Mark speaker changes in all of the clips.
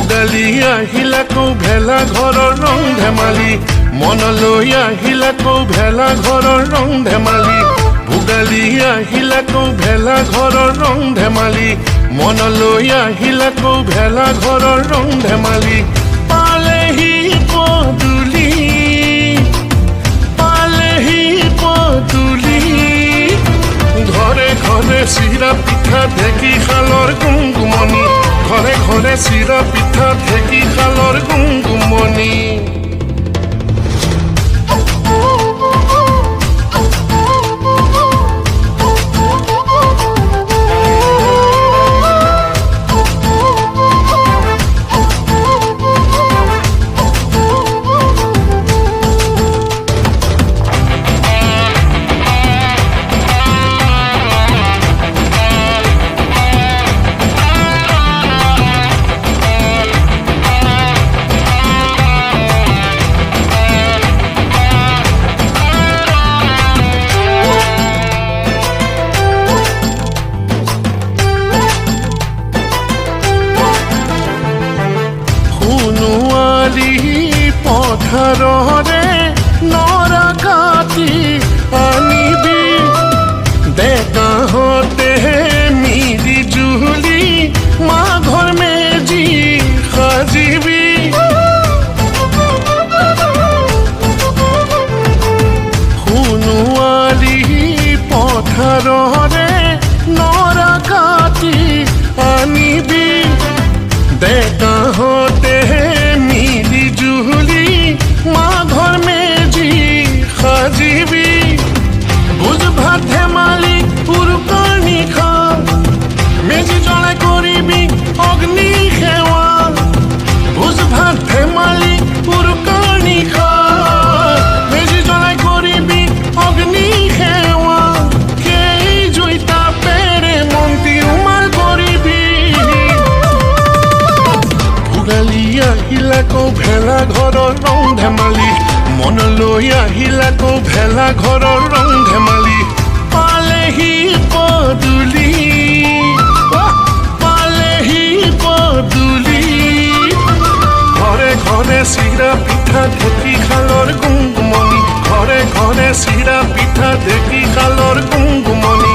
Speaker 1: ভোগালী আহিলা কৌ ভেলা ঘৰৰ ৰং ধেমালি মনলৈ আহিলা কৌ ভেলা ঘৰৰ ৰং ধেমালি ভোগালী আহিলা কৌ ভেলা ঘৰৰ ৰং ধেমালি মনলৈ আহিলা কৌ ভেলা ঘৰৰ ৰং ধেমালি পালেহি পদূলি ঘৰে ঘৰে চিৰা পিঠা ঢেঁকী শালৰ গুমগুমনি ঘৰে ঘৰে চিৰা পিঠা ঢেঁকী শালৰ গুমগুমনি পথাৰৰে নৰা কাটি আনিবি ডেকাহঁতে মিলি জুলি মাঘৰ মেজি সাজিবি সোণোৱালী পথাৰৰে নৰা কাটি আনিবি ডেকাহঁতে মিলি জুলি মাঘৰ মেজি সাজিবি ভোজ ভাত ধেমালি উৰুকাৰ নিশা মেজি জ্বলাই কৰিবি অগ্নি সেৱা ভোজ ভাত ধেমালি উৰুকাৰ নিশা মেজি জ্বলাই কৰিবি অগ্নি সেৱা সেই জুইতা পেৰে মন্তি উমাল কৰিবি ভোগালী আহিলা কৌ ভেলা ঘৰৰ ৰং ধেমালি মনলৈ আহিলা কৌ ভেলা ঘৰৰ ৰং ধেমালি পালেহি পদূলি ঘৰে ঘৰে চিৰা পিঠা ঢেঁকী শালৰ গুমগুমনি ঘৰে ঘৰে চিৰা পিঠা ঢেঁকী শালৰ গুমগুমনি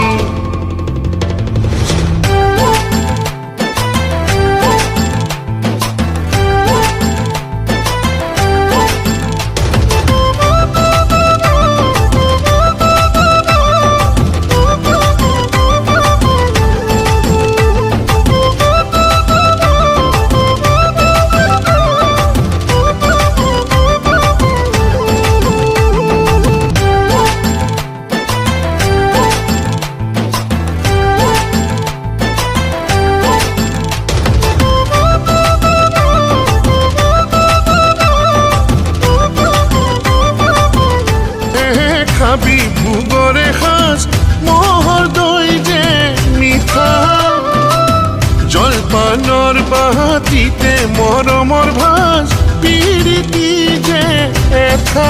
Speaker 1: খাবি ভোগৰে সাজ মহৰ দৈ যে মিঠা জলপানৰ বাতিতে মৰমৰ ভাজ পিৰিতি যে এঠা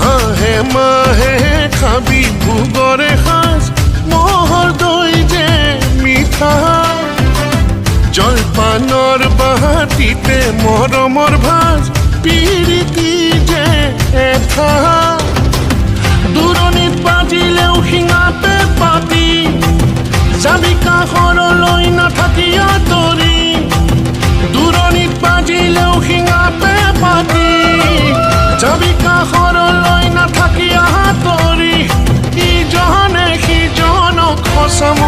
Speaker 1: হাঁহে মাহে খাবি ভোগৰে সাজ মহৰ দৈ যে মিঠা জলপানৰ বাতিতে মৰমৰ ভাজ পিৰিতি যে এঠা দূৰণিত বাজিলেও শিঙাতে পাতি যাবি কাষৰলৈ নাথাকি আঁতৰি দূৰণিত বাজিলেও শিঙাতে পাতি যাবি কাষৰলৈ নাথাকি আঁতৰি ইজনে সিজনক সঁচাম